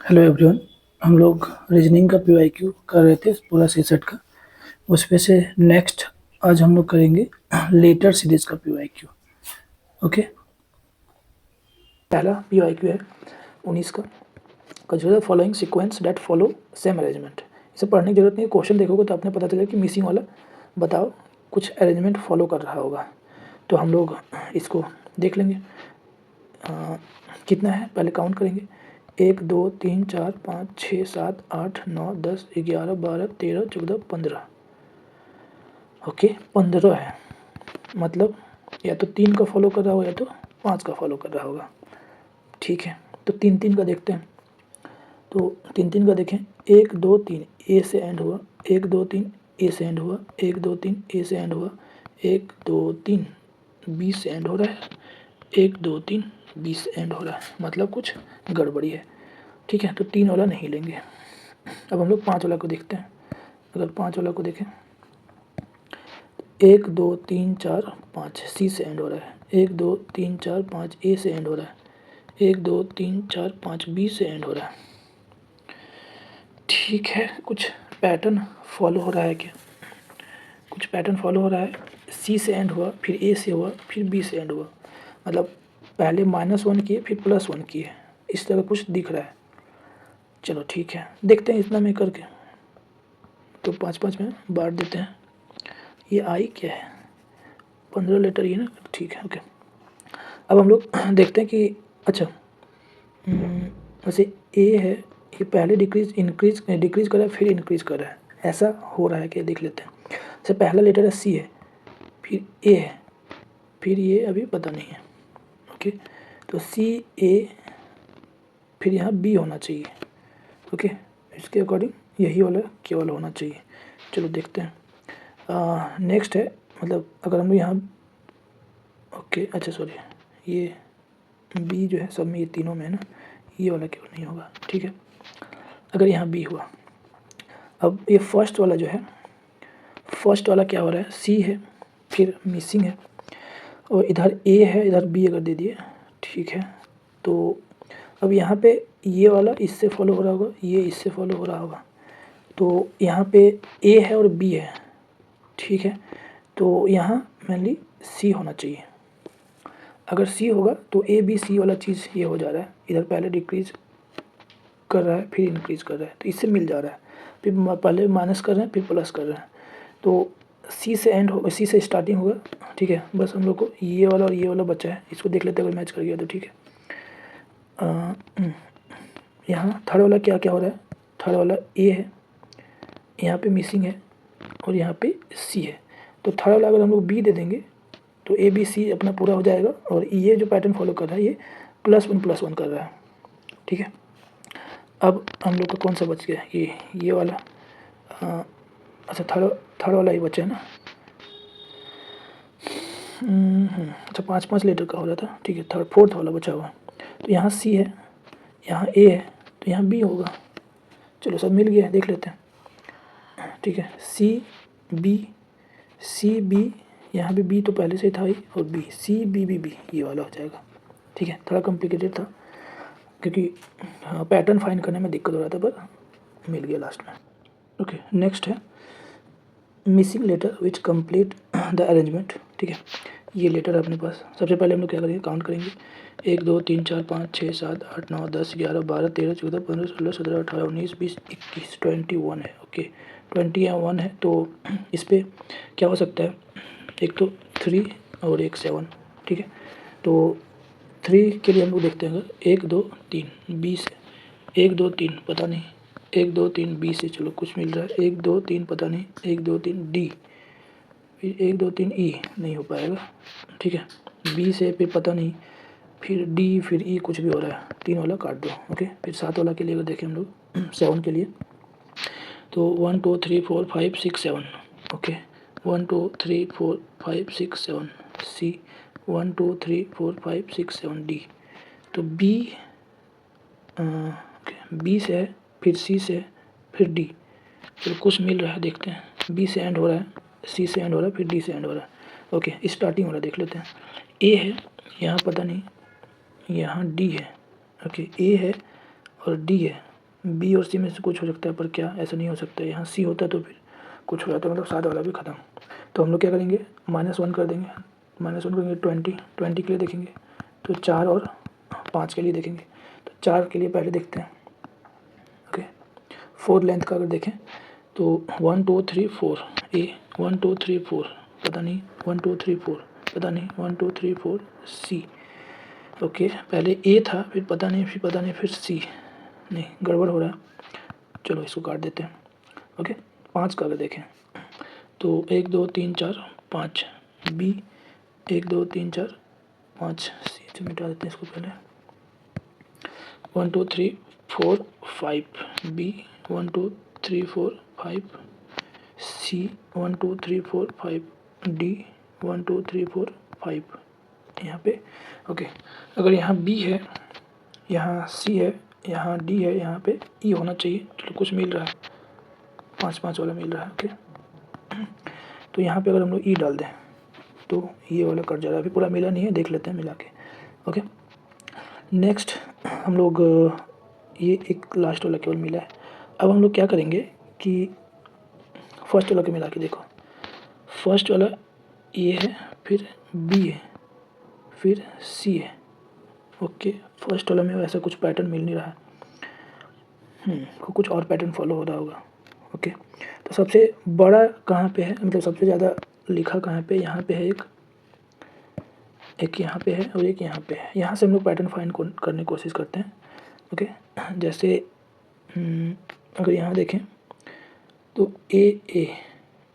Hello everyone. हम लोग reasoning का पीवाईक्यू कर रहे थे पूरा सीसेट का। उसमें से नेक्स्ट आज हम लोग करेंगे लेटर सीरीज का पीवाईक्यू। ओके, पहला पीवाईक्यू है 19 का। Consider following sequence that follow same arrangement. इसे पढ़ने की जरूरत नहीं है, क्वेश्चन देखोगे तो आपने पता चलेगा कि मिसिंग वाला बताओ कुछ अरेंजमेंट फॉलो कर रहा होगा। तो हम लोग इसको देख लेंगे। कितना है पहले काउंट करेंगे। 1 2 3 4 5 6 7 8 9 10 11 12 13 14 15। ओके, 15 है। मतलब या तो 3 का फॉलो कर रहा होगा या तो 5 का फॉलो कर रहा होगा। ठीक है, तो 3 का देखते हैं। तो 3 का देखें। 1 2 3 ए से एंड हुआ, 1 2 3 ए से एंड हुआ, 1 2 3 ए से एंड हुआ, 1 2 3 बी से एंड हो रहा है, 1 2 3 बी से एंड हो रहा है। मतलब कुछ गड़बड़ी है। ठीक है, तो 3 वाला नहीं लेंगे। अब हम लोग 5 वाला को देखते हैं। अगर 5 वाला को देखें, 1 2 3 4 5 सी से एंड हो रहा है, 1 2 3 4 5 ए से एंड हो रहा है, 1 2 3 4 5 बी से एंड हो रहा है। ठीक है, कुछ पैटर्न फॉलो हो रहा है क्या? कुछ पैटर्न फॉलो हो रहा है। सी से एंड हुआ, फिर ए से हुआ, फिर बी से एंड हुआ। मतलब पहले -1 किए फिर +1 किए, इस तरह कुछ दिख रहा है। चलो ठीक है, देखते हैं इतना में करके। तो 5 में बांट देते हैं। ये आई क्या है? 15 लेटर ये ना। ठीक है, ओके। अब हम लोग देखते हैं कि अच्छा वैसे ए है, ये पहले डिक्रीज कर रहा है फिर इंक्रीज कर रहा है। ऐसा हो रहा है कि देख लेते हैं। जैसे पहला लेटर है सी है, फिर ए है, फिर ये अभी पता नहीं है। ओके, तो सी ए, फिर यहाँ बी होना चाहिए। ओके, इसके अकॉर्डिंग यही वाला केवल होना चाहिए। चलो देखते हैं। नेक्स्ट है, मतलब अगर हम यहाँ ओके, अच्छा सॉरी, ये बी जो है सब में, ये तीनों में है ना, ये वाला केवल नहीं होगा। ठीक है, अगर यहाँ बी हुआ। अब ये फर्स्ट वाला जो है, फर्स्ट वाला क्या हो रहा है? सी है, फिर मिसिंग है, और इधर ए है, इधर बी अगर दे दिए। ठीक है, तो अब यहाँ पे ये वाला इससे फॉलो हो रहा होगा, ये इससे फॉलो हो रहा होगा। तो यहाँ पे ए है और बी है। ठीक है, तो यहाँ मेनली सी होना चाहिए। अगर सी होगा तो ए बी सी वाला चीज़ ये हो जा रहा है। इधर पहले डिक्रीज कर रहा है फिर इंक्रीज कर रहा है, तो इससे मिल जा रहा है। फिर पहले माइनस कर रहे हैं फिर प्लस कर रहे हैं। तो सी से एंड होगा, सी से स्टार्टिंग होगा। ठीक है, बस हम लोग को ये वाला और ये वाला बचा है, इसको देख लेते हैं अगर मैच कर गया तो। ठीक है, यहाँ थर्ड वाला क्या क्या हो रहा है? थर्ड वाला ए है, यहाँ पे मिसिंग है, और यहाँ पे सी है। तो थर्ड वाला अगर हम लोग बी दे देंगे तो ए बी सी अपना पूरा हो जाएगा। और ये जो पैटर्न फॉलो कर रहा है ये +1 कर रहा है। ठीक है, अब हम लोग का कौन सा बच गया? ये वाला। अच्छा, थर्ड वाला ही बचा है ना। अच्छा, 5 लेटर का हो रहा था। ठीक है, फोर्थ वाला बचा हुआ। तो यहाँ सी है, यहाँ ए है, तो यहाँ बी होगा। चलो सब मिल गया, देख लेते हैं। ठीक है, सी बी, यहाँ भी बी तो पहले से था ही, और B C B B B ये वाला हो जाएगा। ठीक है, थोड़ा कॉम्प्लिकेटेड था क्योंकि पैटर्न फाइंड करने में दिक्कत हो रहा था, पर मिल गया लास्ट में। ओके, नेक्स्ट है missing letter which complete the arrangement. ठीक है, ये लेटर है अपने पास। सबसे पहले हम लोग क्या करेंगे? काउंट करेंगे। 1 2 3 4 5 6 7 8 9 10 11 12 13 14 15 16 17 18 19 20 21 21 है। ओके, 21 है। तो इस पर क्या हो सकता है? एक तो 3 और एक 7। ठीक है, तो 3 के लिए हम लोग देखते हैं। अगर 1 2 3 बी से, 1 2 3 पता नहीं, 1 2 3 बी से चलो कुछ मिल रहा है, 1 2 3 पता नहीं, 1 2 3 डी, फिर 1 2 3 ई नहीं हो पाएगा। ठीक है, बी से फिर पता नहीं, फिर डी, फिर ई, कुछ भी हो रहा है। 3 वाला काट दो। ओके, फिर 7 वाला के लिए अगर देखें हम लोग 7 के लिए, तो 1 2 3 4 5 6 7। ओके, 1 2 3 4 5 6 7 सी, 1 2 3 4 5 6 7 डी। तो बी बी से है, फिर सी से, फिर डी। चलो कुछ मिल रहा है, देखते हैं। बी से एंड हो रहा है, सी से एंड हो रहा है, फिर डी से एंड हो रहा है। ओके, स्टार्टिंग वाला देख लेते हैं। ए है, यहाँ पता नहीं, यहाँ डी है। ओके, ए है और डी है, बी और सी में से कुछ हो सकता है, पर क्या ऐसा नहीं हो सकता है। यहाँ सी होता है तो फिर कुछ हो जाता है, मतलब 7 वाला भी ख़त्म। तो हम लोग क्या करेंगे, -1 कर देंगे। -1 करेंगे 20 के लिए देखेंगे, तो 4 और 5 के लिए देखेंगे। तो 4 के लिए पहले देखते हैं। ओके, 4 लेंथ का अगर देखें तो 1 2 3 4 ए, 1 2 3 4 पता नहीं, 1 2 3 4 पता नहीं, 1 2 3 4 सी। ओके, पहले ए था, फिर पता नहीं, फिर पता नहीं, फिर सी। नहीं, गड़बड़ हो रहा है, चलो इसको काट देते हैं। ओके, 5 का अगर देखें तो 1 2 3 4 5 बी, 1 2 3 4 5 सी से मिटा देते हैं इसको पहले। 1 2 3 4 5 बी, 1 2 3 4 5 सी, 1 2 3 4 5 डी, 1 2 3 4 5 यहाँ पे। ओके, अगर यहाँ बी है, यहाँ सी है, यहाँ डी है, यहाँ पे ई होना चाहिए। चलो कुछ मिल रहा है, 5 5 वाला मिल रहा है। ओके, तो यहाँ पे अगर हम लोग ई डाल दें तो ये वाला कट जा रहा है, अभी पूरा मिला नहीं है, देख लेते हैं मिला के। ओके, नेक्स्ट हम लोग ये एक लास्ट वाला केवल मिला है। अब हम लोग क्या करेंगे कि फर्स्ट वाला के मिला के देखो, फर्स्ट वाला ये है, फिर बी है, फिर सी है। ओके, फर्स्ट वाला में वैसा कुछ पैटर्न मिल नहीं रहा है, कुछ और पैटर्न फॉलो हो रहा होगा। ओके, तो सबसे बड़ा कहाँ पे है, मतलब सबसे ज़्यादा लिखा कहाँ पे, यहाँ पे है एक यहाँ पे है और एक यहाँ पे है। यहाँ से हम लोग पैटर्न फाइंड करने की कोशिश करते हैं। ओके, जैसे अगर यहाँ देखें तो ए,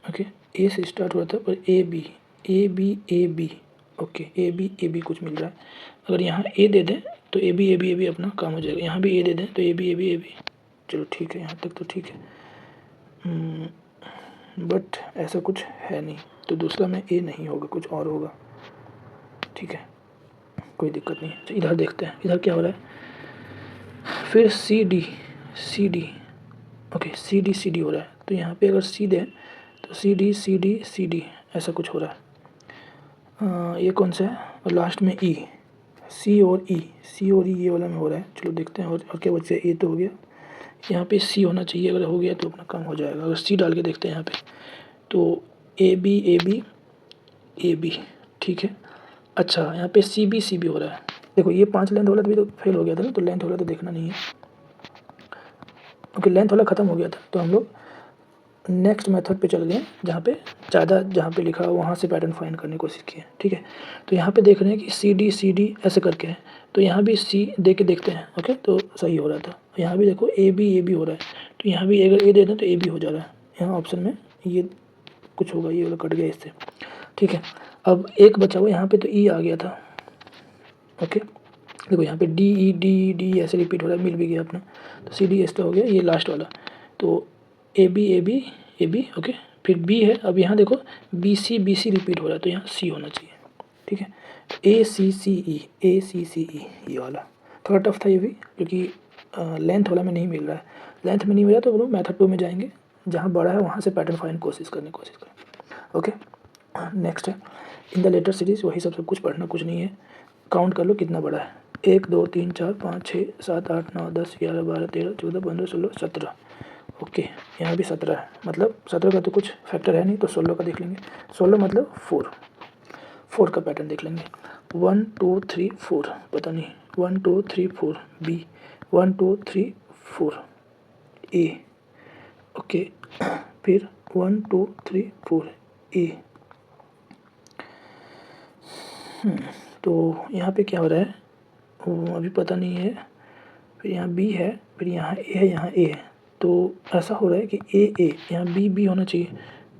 ओके, ए से स्टार्ट हुआ था, पर A B, okay, A B कुछ मिल रहा है। अगर यहाँ ए दे दें तो ए बी अपना काम हो जाएगा। यहाँ भी ए दे दें तो ए बी, चलो ठीक है, यहाँ तक तो ठीक है। बट ऐसा कुछ है नहीं, तो दूसरा में ए नहीं होगा, कुछ और होगा। ठीक है, कोई दिक्कत नहीं है। इधर देखते हैं, इधर क्या हो रहा है। फिर C D, okay, C D हो रहा है। तो यहाँ पे अगर सी दें तो सी डी ऐसा कुछ हो रहा है। ये कौन सा है, और लास्ट में ई, सी और ई ये वाला में हो रहा है। चलो देखते हैं, और क्या बच्चे, ए तो हो गया, यहाँ पे सी होना चाहिए। अगर हो गया तो अपना काम हो जाएगा। अगर सी डाल के देखते हैं यहाँ पे, तो ए बी, ठीक है। अच्छा, यहाँ पे सी बी हो रहा है। देखो ये 5 लेंथ वाला भी तो फेल हो गया था ना, तो लेंथ वाला तो देखना नहीं है। ओके, लेंथ वाला ख़त्म हो गया था, तो हम लोग नेक्स्ट मेथड पे चल गए, जहाँ पे लिखा वहाँ से पैटर्न फाइंड करने की कोशिश की है। ठीक है, तो यहाँ पे देख रहे हैं कि सी डी ऐसे करके है, तो यहाँ भी सी दे के देखते हैं। ओके, तो सही हो रहा था। यहाँ भी देखो ए बी हो रहा है, तो यहाँ भी अगर ए दे दें तो ए बी हो जा रहा है। यहाँ ऑप्शन में ये कुछ होगा, ये वाला कट गया इससे। ठीक है, अब एक बचा हुआ यहाँ पे, तो ई आ गया था। ओके, देखो यहाँ पे डी ऐसे रिपीट हो रहा है, मिल भी गया अपना। तो सी डी ऐसा हो गया, ये लास्ट वाला। तो ए बी, ओके, फिर बी है। अब यहाँ देखो बी सी रिपीट हो रहा है, तो यहाँ सी होना चाहिए। ठीक है, ए सी सी ई, ये वाला थोड़ा टफ था ये भी, क्योंकि लेंथ वाला में नहीं मिल रहा है। लेंथ में नहीं मिला तो बोलो मेथड 2 में जाएंगे, जहाँ बड़ा है वहाँ से पैटर्न फाइंड कोशिश करें। ओके, नेक्स्ट है इन द लेटर सीरीज, वही सब कुछ पढ़ना कुछ नहीं है। काउंट कर लो कितना बड़ा है, 1 2 3 4 5 6 7 8 9 10 11 12 13 14 15 16 17। ओके, यहाँ भी 17 है, मतलब 17 का तो कुछ फैक्टर है नहीं, तो 16 का देख लेंगे। 16 मतलब 4 का पैटर्न देख लेंगे। 1 2 3 4 पता नहीं, 1 2 3 4 बी, 1 2 3 4 ए। ओके, फिर 1 2 3 4 ए। तो यहाँ पे क्या हो रहा है वो अभी पता नहीं है। फिर यहाँ बी है, फिर यहाँ ए है, यहाँ ए है। तो ऐसा हो रहा है कि ए यहाँ बी होना चाहिए,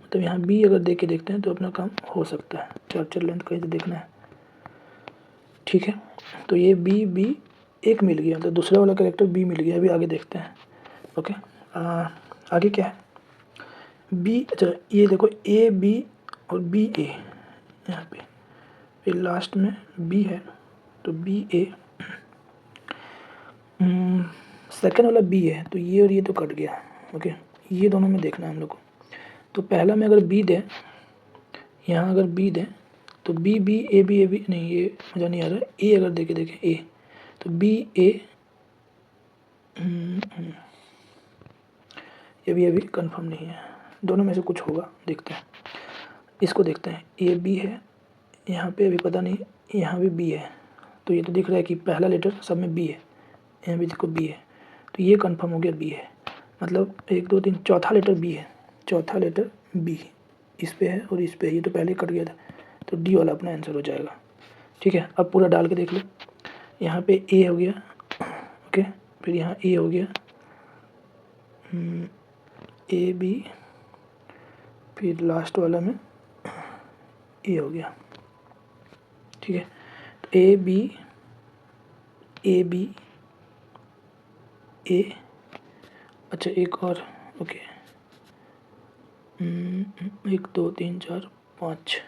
मतलब यहाँ बी अगर देख के देखते हैं तो अपना काम हो सकता है। चार्जर लेंथ कहीं से देखना है। ठीक है, तो ये बी एक मिल गया, मतलब दूसरा वाला कैरेक्टर बी मिल गया। अभी आगे देखते हैं। ओके, आगे क्या है, बी। अच्छा, ये देखो ए बी और बी ए यहाँ पे, फिर लास्ट में बी है, तो बी ए। सेकंड वाला बी है, तो ये और ये तो कट गया। ओके, ये दोनों में देखना है हम लोग को। तो पहला में अगर बी दें, यहाँ अगर बी दें तो बी ए बी नहीं, ये मज़ा नहीं आ रहा है। ए अगर देखें ए, तो बी ए ये भी कंफर्म नहीं है, दोनों में से कुछ होगा, देखते हैं। इसको देखते हैं, ये बी है, यहाँ पे अभी पता नहीं, यहाँ भी बी है, तो ये तो दिख रहा है कि पहला लेटर सब में बी है, यहाँ भी देखो बी है, तो ये कंफर्म हो गया बी है, मतलब 1 2 3 चौथा लेटर बी है, चौथा लेटर बी इस पे है और इस पे है, ये तो पहले ही कट गया था, तो डी वाला अपना आंसर हो जाएगा। ठीक है, अब पूरा डाल के देख लो, यहाँ पे ए हो गया, ओके, फिर यहाँ ए हो गया, ए बी, फिर लास्ट वाला में ए हो गया। ठीक है, तो ए बी ए, अच्छा एक और, ओके, 1 2 3 4 5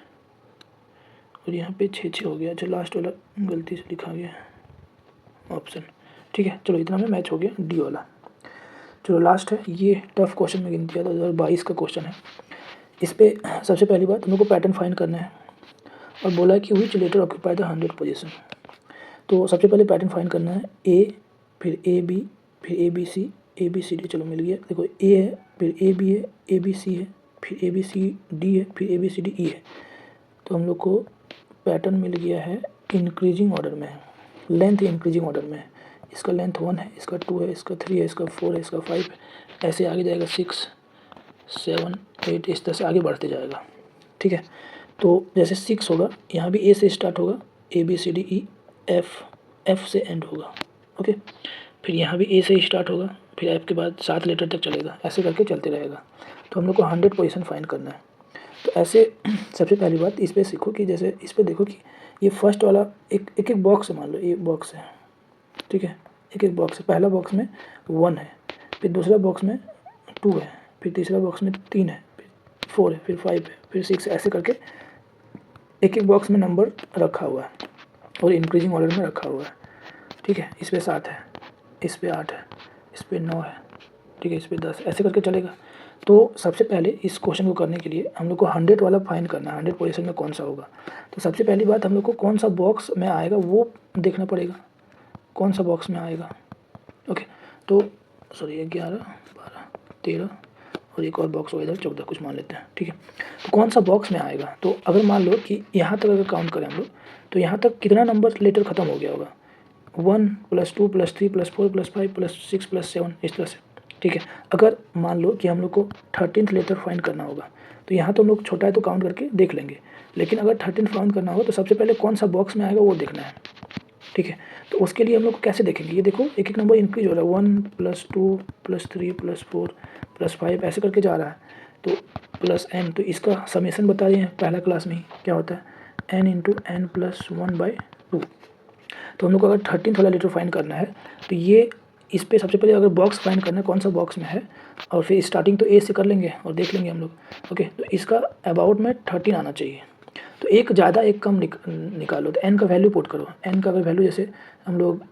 और यहाँ पे 6 6 हो गया। अच्छा लास्ट वाला गलती से लिखा गया ऑप्शन। ठीक है, चलो इतना में मैच हो गया डी वाला। चलो लास्ट है, ये टफ क्वेश्चन में गिनती है, 2022 का क्वेश्चन है। इस पे सबसे पहली बात हम लोग को पैटर्न फाइंड करना है और बोला है कि विच लेटर ऑक्यूपाई द 100 पोजीशन। तो सबसे पहले पैटर्न फाइंड करना है, ए, फिर ए बी, फिर ए बी सी डी, चलो मिल गया। देखो ए है, फिर ए बी है, ए बी सी है, फिर ए बी सी डी है, फिर ए बी सी डी ई है। तो हम लोग को पैटर्न मिल गया है, इंक्रीजिंग ऑर्डर में है, लेंथ इंक्रीजिंग ऑर्डर में है। इसका लेंथ 1 है, इसका 2 है, इसका 3 है, इसका 4 है, इसका 5 है, ऐसे आगे जाएगा 6 7 8, इस तरह से आगे बढ़ते जाएगा। ठीक है, तो जैसे 6 होगा, यहाँ भी ए से स्टार्ट होगा, A B C D E F से एंड होगा। ओके, फिर यहाँ भी ए से स्टार्ट होगा, फिर एफ के बाद 7 लेटर तक चलेगा, ऐसे करके चलते रहेगा। तो हम लोग को 100 पोजीशन फाइंड करना है। तो ऐसे सबसे पहली बात इस पर सीखो कि जैसे इस पर देखो कि ये फर्स्ट वाला एक बॉक्स है, मान लो ये बॉक्स है। ठीक है, एक बॉक्स है, पहला बॉक्स में 1 है, फिर दूसरा बॉक्स में 2 है, फिर तीसरा बॉक्स में 3 है, फिर 4 है, फिर 5 है, फिर 6 है, ऐसे करके एक बॉक्स में नंबर रखा हुआ है और इंक्रीजिंग ऑर्डर में रखा हुआ है। ठीक है, इस पे 7 है, इस पे 8 है, इस पे 9 है, ठीक है, इस पे 10, ऐसे करके चलेगा। तो सबसे पहले इस क्वेश्चन को करने के लिए हम लोग को 100 वाला फाइंड करना है, 100 पोजीशन में कौन सा होगा। तो सबसे पहली बात हम लोग को कौन सा बॉक्स में आएगा वो देखना पड़ेगा, कौन सा बॉक्स में आएगा। ओके, तो सॉरी 11 12 13 और एक और बॉक्स होगा इधर 14 कुछ मान लेते हैं। ठीक है, तो कौन सा बॉक्स में आएगा, तो अगर मान लो कि यहाँ तक अगर काउंट करें हम लोग, तो यहाँ तक कितना नंबर लेटर ख़त्म हो गया होगा, 1 + 2 + 3 + 4 + 5 + 6 + 7, इस तरह से। ठीक है, अगर मान लो कि हम लोग को 13th लेटर फाइंड करना होगा, तो यहाँ तो हम लोग छोटा है तो काउंट करके देख लेंगे, लेकिन अगर 13th फाइंड करना होगा तो सबसे पहले कौन सा बॉक्स में आएगा वो देखना है। ठीक है, तो उसके लिए हम लोग कैसे देखेंगे, ये देखो एक एक नंबर इंक्रीज हो रहा है, 1 + 2 + 3 + 4 + 5 ऐसे करके जा रहा है, तो +n, तो इसका समेशन बता रहे हैं पहला क्लास में ही क्या होता है, n × n + 1/2। तो हम लोग को अगर 13th वाला लेटर फाइंड करना है तो ये इस पे सबसे पहले अगर बॉक्स फाइंड करना है कौन सा बॉक्स में है, और फिर स्टार्टिंग तो ए से कर लेंगे और देख लेंगे हम लोग। ओके, तो इसका अबाउट में 13 आना चाहिए, तो एक ज़्यादा एक कम निकालो, तो n का वैल्यू पुट करो। n का अगर वैल्यू जैसे हम लोग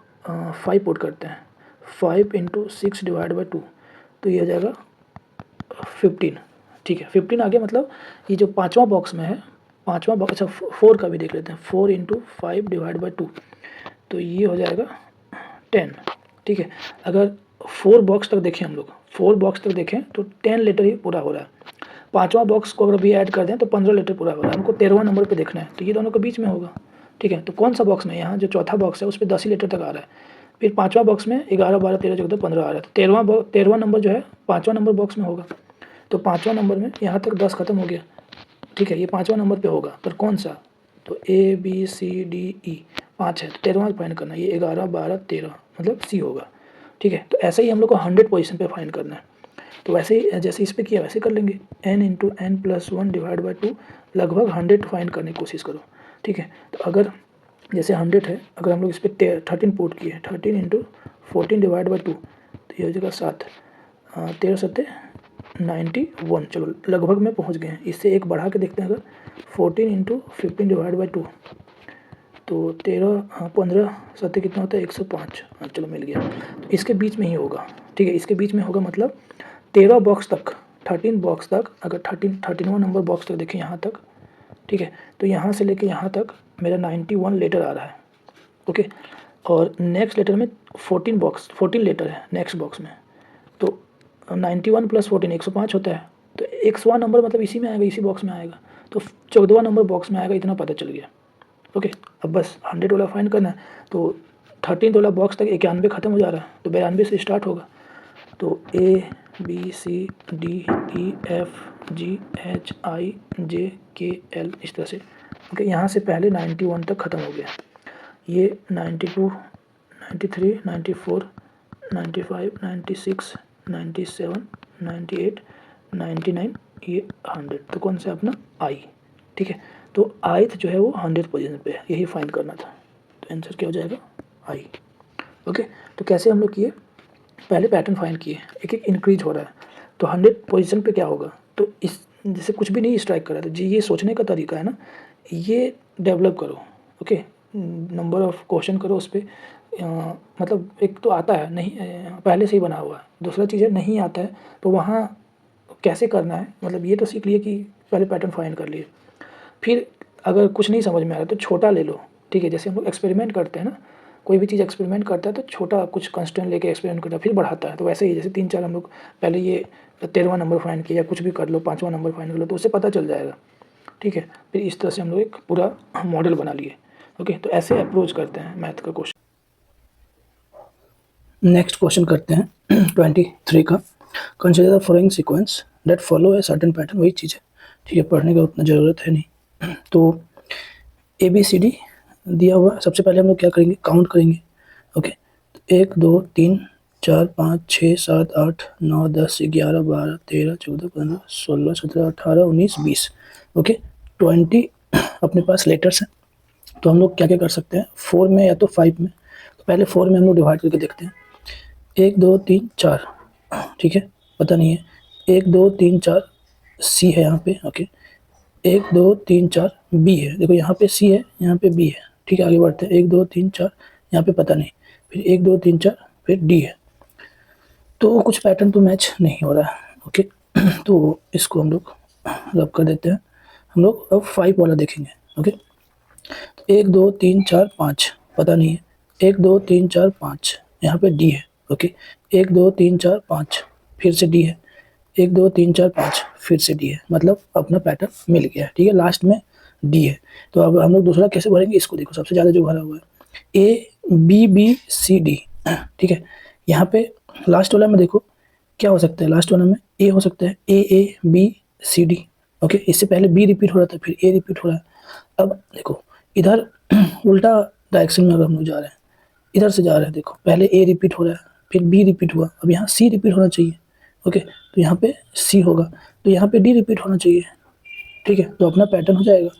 5 पुट करते हैं, 5 × 6 / 2, तो ये आ जाएगा 15। ठीक है, 15 आ गया, मतलब ये जो पाँचवा बॉक्स में है, पाँचवा बॉक्स, अच्छा 4 का भी देख लेते हैं, 4 × 5 / 2, तो ये हो जाएगा 10। ठीक है, अगर 4 बॉक्स तक देखें हम लोग, 4 बॉक्स तक देखें तो 10 लेटर ही पूरा हो रहा है। पाँचवा बॉक्स को अगर भी ऐड कर दें तो 15 लेटर पूरा हो रहा है, हमको 13वां नंबर पे देखना है, तो ये दोनों के बीच में होगा। ठीक है, तो कौन सा बॉक्स में, यहाँ जो चौथा बॉक्स है उस पर 10 ही लेटर तक आ रहा है, फिर पाँचवा बॉक्स में 11 12 13 14 15 आ रहा है, तो 13वां नंबर जो है पाँचवा नंबर बॉक्स में होगा, तो पाँचवा नंबर में यहाँ तक 10 खत्म हो गया। ठीक है, ये पाँचवा नंबर पे होगा, पर कौन सा, तो A B C D E 5 है, तो 13वां फाइंड करना है, ये 11 12 13 मतलब C होगा। ठीक है, तो ऐसे ही हम लोग को 100 पोजीशन पे फाइंड करना है। तो वैसे ही जैसे इस पे किया वैसे कर लेंगे, n × n + 1 / 2, लगभग 100 फाइंड करने की कोशिश करो। ठीक है, तो अगर जैसे 100 है, अगर हम लोग इस पर 13 पुट किए, 13 × 14 / 2, तो ये हो जाएगा 7, 13 7 91, चलो लगभग में पहुंच गए हैं। इससे एक बढ़ा के देखते हैं, अगर 14 × 15 / 2, तो 13 15 7 कितना होता है, 105। हाँ चलो मिल गया, तो इसके बीच में ही होगा। ठीक है, इसके बीच में होगा, मतलब 13 बॉक्स तक, 13 बॉक्स तक, अगर 13वां नंबर बॉक्स तक देखें यहाँ तक। ठीक है, तो यहाँ से लेके यहाँ तक मेरा 91 लेटर आ रहा है। ओके, और नेक्स्ट लेटर में 14 लेटर है नेक्स्ट बॉक्स में, तो 91 + 14 105 होता है, तो 100वां नंबर मतलब इसी में आएगा, इसी बॉक्स में आएगा, तो 14वां नंबर बॉक्स में आएगा, इतना पता चल गया। ओके, अब बस 100 वाला फाइंड करना है, तो 13 वाला बॉक्स तक 91 ख़त्म हो जा रहा है, तो 92 से स्टार्ट होगा। तो ABCDEFGHIJKL इस तरह से। ओके, यहाँ से पहले 91 तक ख़त्म हो गया, ये 92, 93, 94, 95, 96, 97, 98, 99, ये 100, तो कौन सा अपना आई। ठीक है, तो आइथ जो है वो 100 पोजीशन पे है, यही फाइंड करना था, तो आंसर क्या हो जाएगा आई। ओके, तो कैसे हम लोग किए, पहले पैटर्न फाइंड किए, एक एक इंक्रीज हो रहा है, तो 100 पोजीशन पे क्या होगा, तो इस जैसे कुछ भी नहीं स्ट्राइक कर रहा था जी, ये सोचने का तरीका है ना, ये डेवलप करो। ओके, नंबर ऑफ क्वेश्चन करो उस पर, मतलब एक तो आता है नहीं, पहले से ही बना हुआ है, दूसरा चीज़ है नहीं आता है तो वहाँ कैसे करना है, मतलब ये तो सीख लिए कि पहले पैटर्न फाइंड कर लिए, फिर अगर कुछ नहीं समझ में आ रहा तो छोटा ले लो। ठीक है, जैसे हम लोग एक्सपेरिमेंट करते हैं ना, कोई भी चीज़ एक्सपेरिमेंट करता है तो छोटा कुछ कंस्टेंट लेके एक्सपेरिमेंट करता है, फिर बढ़ाता है, तो वैसे ही जैसे 3-4 हम लोग पहले ये 13वां नंबर फाइंड किया, कुछ भी कर लो, 5वां नंबर फाइंड कर लो, तो उससे पता चल जाएगा। ठीक है, फिर इस तरह से हम लोग एक पूरा मॉडल बना लिए। ओके, तो ऐसे अप्रोच करते हैं मैथ का क्वेश्चन। नेक्स्ट क्वेश्चन करते हैं 23 का, consider the following sequence that follow a certain pattern, वही चीज़ है। ठीक है, पढ़ने का उतना ज़रूरत है नहीं। तो ABCD दिया हुआ, सबसे पहले हम लोग क्या करेंगे, काउंट करेंगे। ओके, 1 2 3 4 5 6 7 8 9 10 11 12 13 14 15 16 17 18 19 20। ओके, 20 अपने पास लेटर्स हैं, तो हम लोग क्या क्या कर सकते हैं, 4 में या तो 5 में, तो पहले 4 में हम लोग डिवाइड करके देखते हैं। 1 2 3 4, ठीक है, पता नहीं है, 1 2 3 4 सी है यहाँ पे। ओके, 1 2 3 4 बी है, देखो यहाँ पे सी है, यहाँ पे बी है। ठीक है, आगे बढ़ते हैं, 1 2 3 4, यहाँ पे पता नहीं, फिर 1 2 3 4, फिर डी है, तो कुछ पैटर्न तो मैच नहीं हो रहा है। ओके, तो इसको हम लोग रब कर देते हैं। हम लोग अब 5 वाला देखेंगे। ओके, तो 1 2 3 4 5 पता नहीं है, 1 2 3 4 5, यहाँ पे डी है। ओके, 1 2 3 4 5, फिर से डी है, 1 2 3 4 5, फिर से डी है, मतलब अपना पैटर्न मिल गया है। ठीक है, लास्ट में डी है, तो अब हम लोग दूसरा कैसे भरेंगे, इसको देखो, सबसे ज़्यादा जो भरा हुआ है ABBCD। ठीक है, यहाँ पे लास्ट वाला में देखो क्या हो सकता है, लास्ट वाला में ए हो सकता है, AABCD। ओके, इससे पहले बी रिपीट हो रहा था, फिर ए रिपीट हो रहा है। अब देखो इधर उल्टा डायरेक्शन में अगर हम लोग जा रहे हैं, इधर से जा रहे हैं, देखो पहले ए रिपीट हो रहा है, फिर बी रिपीट हुआ, अब यहाँ सी रिपीट होना चाहिए। ओके, तो यहाँ पे सी होगा, तो यहाँ पे डी रिपीट होना चाहिए। ठीक है, तो अपना पैटर्न हो जाएगा।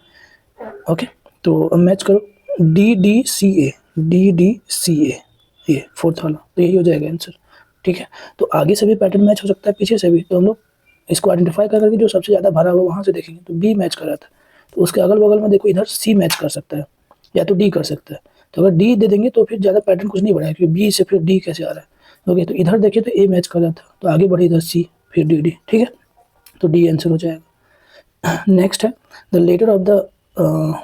ओके, तो अब मैच करो, DDCA, ये 4th वाला, तो यही हो जाएगा आंसर। ठीक है, तो आगे से भी पैटर्न मैच हो सकता है, पीछे से भी, तो हम लोग इसको आइडेंटिफाई कर करके जो सबसे ज़्यादा भरा हुआ वहाँ से देखेंगे, तो बी मैच कर रहा था, तो उसके अगल बगल में देखो इधर सी मैच कर सकता है, या तो डी कर सकता है। तो अगर डी दे देंगे तो फिर ज़्यादा पैटर्न कुछ नहीं बढ़ाएगा, क्योंकि बी से फिर डी कैसे आ रहा है। ओके, तो इधर देखिए तो ए मैच कर रहा था, तो आगे बढ़े इधर सी, फिर डी डी। ठीक है, तो डी आंसर हो जाएगा। नेक्स्ट है, the letter of the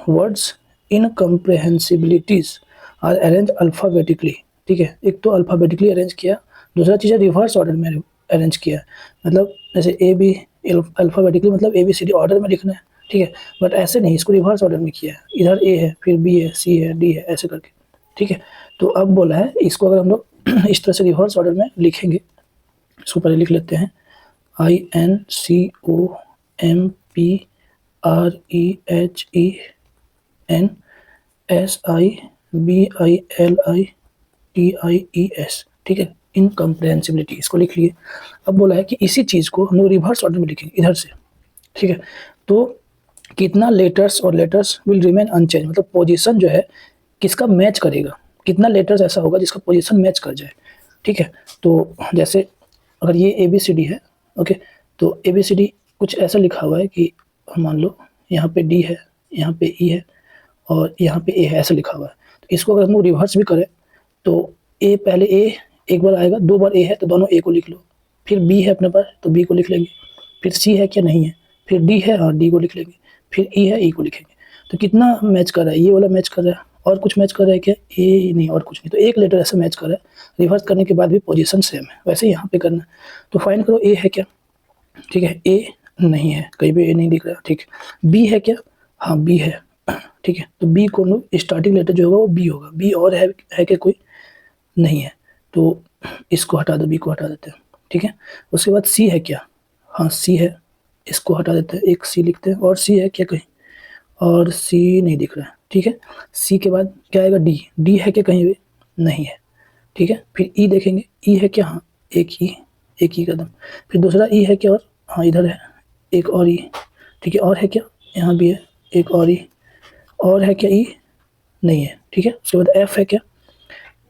words incomprehensibilities are arrange alphabetically. ठीक है, एक तो अल्फ़ाबेटिकली अरेंज किया, दूसरा चीज़ है रिवर्स ऑर्डर में अरेंज किया, मतलब जैसे ए बी अल्फ़ाबेटिकली मतलब ABCD ऑर्डर में लिखना है। ठीक है, बट ऐसे नहीं, इसको रिवर्स ऑर्डर में किया है, इधर ए है, फिर बी है, सी है, डी है, ऐसे करके। ठीक है, तो अब बोला है इसको अगर हम लोग इस तरह से रिवर्स ऑर्डर में लिखेंगे, इसको पहले लिख लेते हैं, INCOMPREHENSIBILITIES। ठीक है, इनकम्प्रेहेंसिबिलिटी, इसको लिख लिए। अब बोला है कि इसी चीज़ को हम लोग रिवर्स ऑर्डर में लिखेंगे इधर से। ठीक है, तो कितना लेटर्स और लेटर्स विल रिमेन अनचेंज, मतलब पोजीशन जो है किसका मैच करेगा, कितना लेटर्स ऐसा होगा जिसका पोजीशन मैच कर जाए। ठीक है, तो जैसे अगर ये ABCD है, ओके, तो ABCD कुछ ऐसा लिखा हुआ है कि मान लो यहाँ पे D है, यहाँ पे E है, और यहाँ पे A है, ऐसा लिखा हुआ है। तो इसको अगर हम लोग रिवर्स भी करें तो A पहले A एक बार आएगा, 2 बार A है तो दोनों A को लिख लो, फिर B है अपने पास तो B को लिख लेंगे, फिर C है क्या नहीं है, फिर D है और D को लिख लेंगे, फिर E है E को लिखेंगे। तो कितना मैच कर रहा है, ये वाला मैच कर रहा है और कुछ मैच कर रहा है क्या? ए नहीं, और कुछ नहीं। तो एक लेटर ऐसा मैच कर रहा है, रिवर्स करने के बाद भी पोजीशन सेम है, वैसे ही यहाँ पे करना है। तो फाइंड करो ए है क्या? ठीक है, ए नहीं है, कहीं भी ए नहीं दिख रहा। ठीक है, बी है क्या? हाँ बी है। ठीक है, तो बी को स्टार्टिंग लेटर जो होगा वो बी होगा। बी और है क्या कोई? नहीं है, तो इसको हटा दो, बी को हटा देते हैं। ठीक है, उसके बाद सी है क्या? हाँ सी है, इसको हटा देते हैं, एक सी लिखते हैं। और सी है क्या कहीं? और सी नहीं दिख रहा है। ठीक है, सी के बाद क्या आएगा? डी। डी है क्या कहीं भी? नहीं है। ठीक है, फिर ई देखेंगे, ई है क्या? हाँ एक ही कदम। फिर दूसरा ई है क्या? और हाँ इधर है एक और ई। ठीक है, और है क्या? यहाँ भी है एक और ई। और है क्या ई? नहीं है। ठीक है, उसके बाद एफ है क्या?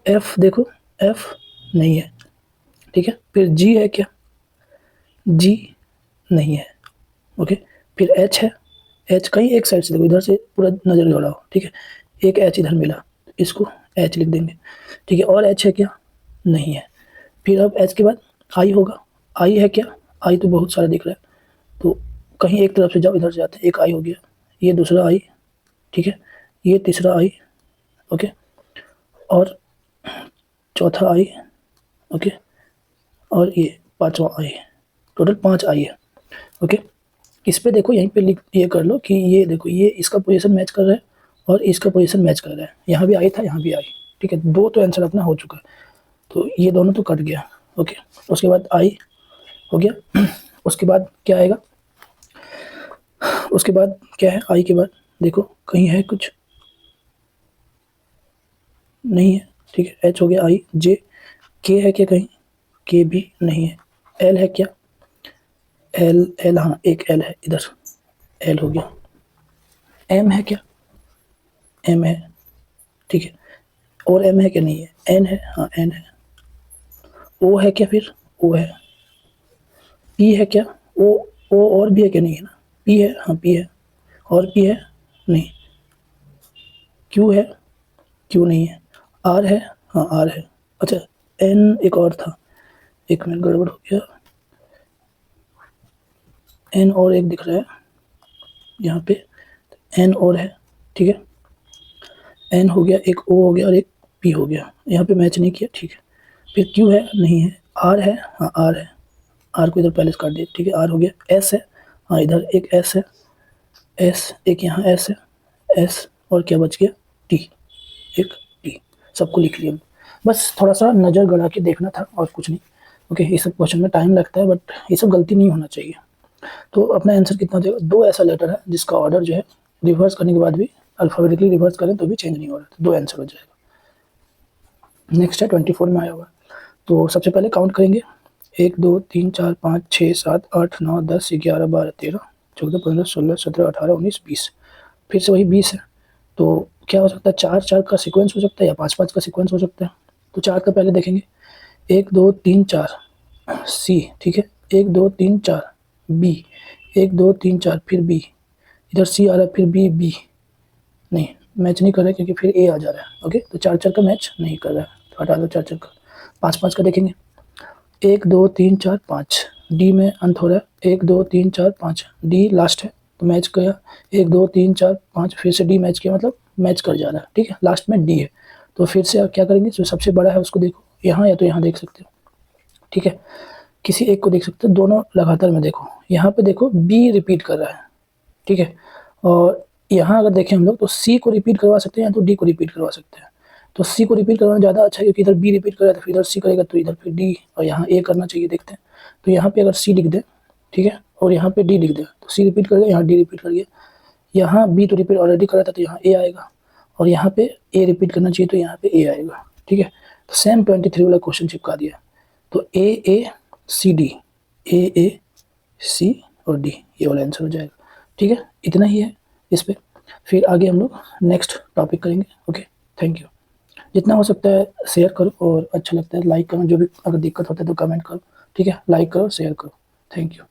एफ देखो, एफ नहीं है। ठीक है, फिर जी है क्या? जी नहीं है। ओके, फिर एच है। एच कहीं एक साइड से देखो, इधर से पूरा नज़र दौड़ाओ। ठीक है, एक एच इधर मिला, इसको एच लिख देंगे। ठीक है, और एच है क्या? नहीं है। फिर अब एच के बाद आई होगा। आई है क्या? आई तो बहुत सारा दिख रहा है, तो कहीं एक तरफ से जाओ, इधर से जाते हैं। एक आई हो गया, ये दूसरा आई। ठीक है, ये तीसरा आई। ओके, और चौथा आई। ओके, और ये पांचवा आई। टोटल 5 आई है। ओके, इस पे देखो, यहीं पे लिख ये कर लो कि ये देखो, ये इसका पोजीशन मैच कर रहा है और इसका पोजीशन मैच कर रहा है। यहाँ भी आई था, यहाँ भी आई। ठीक है, 2 तो आंसर अपना हो चुका है, तो ये दोनों तो कट गया। ओके, उसके बाद आई हो गया। उसके बाद क्या आएगा? उसके बाद क्या है? आई के बाद देखो कहीं है कुछ? नहीं है। ठीक है, एच हो गया, आई, जे। के है क्या कहीं? के भी नहीं है। एल है क्या? एल, एल हाँ एक एल है इधर, एल हो गया। एम है क्या? एम है। ठीक है, और एम है क्या? नहीं है। एन है, हाँ एन है। ओ है क्या? फिर ओ है। पी है क्या? ओ और भी है क्या? नहीं है ना। पी है, हाँ पी है। और पी है? नहीं। क्यू है? क्यू नहीं है। आर है? हाँ आर है। अच्छा, एन एक और था, एक मिनट गड़बड़ हो गया। एन और एक दिख रहा है यहाँ पे, एन और है। ठीक है, एन हो गया, एक ओ हो गया और एक पी हो गया। यहाँ पे मैच नहीं किया। ठीक है, फिर क्यू है? नहीं है। आर है? हाँ आर है। आर को इधर पहले से काट दिया। ठीक है, आर हो गया। एस है? हाँ इधर एक एस है। एस एक यहाँ एस है। एस और क्या बच गया? टी। एक टी। सबको लिख लिया। बस थोड़ा सा नज़र गड़ा के देखना था और कुछ नहीं। ओके, ये सब क्वेश्चन में टाइम लगता है, बट ये सब गलती नहीं होना चाहिए। तो अपना आंसर कितना हो जाएगा? 2 ऐसा लेटर है जिसका ऑर्डर जो है रिवर्स करने के बाद भी, अल्फ़ाबेटिकली रिवर्स करें तो भी चेंज नहीं हो रहा, तो 2 आंसर हो जाएगा। नेक्स्ट है 24 में आया हुआ। तो सबसे पहले काउंट करेंगे, 1 2 3 4 5 6 7 8 9 10 11 12 13 14 15 16 17 18 19 20। फिर से वही 20 है। तो क्या हो सकता है? 4 4 का सीक्वेंस हो सकता है या 5 5 का सीक्वेंस हो सकता है। तो 4 का पहले देखेंगे, 1 2 3 4 सी। ठीक है, 1 2 3 4 बी। 1 2 3 4 फिर बी। इधर सी आ रहा है, फिर बी, बी नहीं मैच नहीं कर रहा है क्योंकि फिर ए आ जा रहा है। ओके, तो 4 4 का मैच नहीं कर रहा है, तो हटा दो 4 4 का। 5 5 का देखेंगे, 1 2 3 4 5 डी में अंत हो रहा है। 1 2 3 4 5 डी लास्ट है, तो मैच गया। 1 2 3 4 5 फिर से डी मैच किया, मतलब मैच कर जा रहा है। ठीक है, लास्ट में डी है, तो फिर से क्या करेंगे? जो सबसे बड़ा है उसको देखो, यहाँ या तो यहाँ देख सकते हो। ठीक है, किसी एक को देख सकते हो, दोनों लगातार में देखो। यहाँ पे देखो बी रिपीट कर रहा है। ठीक है, और यहाँ अगर देखें हम लोग तो सी को रिपीट करवा सकते हैं या तो डी को रिपीट करवा सकते हैं। तो सी को रिपीट करवाना ज़्यादा अच्छा है, क्योंकि इधर बी रिपीट करेगा तो फिर इधर सी करेगा, तो इधर फिर डी और यहाँ ए करना चाहिए। देखते हैं, तो यहाँ पे अगर सी लिख दें, ठीक है, और यहाँ पे डी लिख दें, तो सी रिपीट करेगा, यहाँ डी रिपीट करिए। यहाँ बी तो रिपीट ऑलरेडी कर रहा था, तो यहाँ ए आएगा, और यहाँ पे ए रिपीट करना चाहिए, तो यहाँ पे ए आएगा। ठीक है, तो सेम 23 वाला क्वेश्चन चिपका दिया। तो ए सी डी, ए सी और डी, ये वाला आंसर हो जाएगा। ठीक है, इतना ही है इस पे। फिर आगे हम लोग नेक्स्ट टॉपिक करेंगे। Okay, thank you. जितना हो सकता है शेयर करो, और अच्छा लगता है लाइक करो। जो भी अगर दिक्कत होता है तो कमेंट करो। ठीक है, लाइक करो, शेयर करो। Thank you.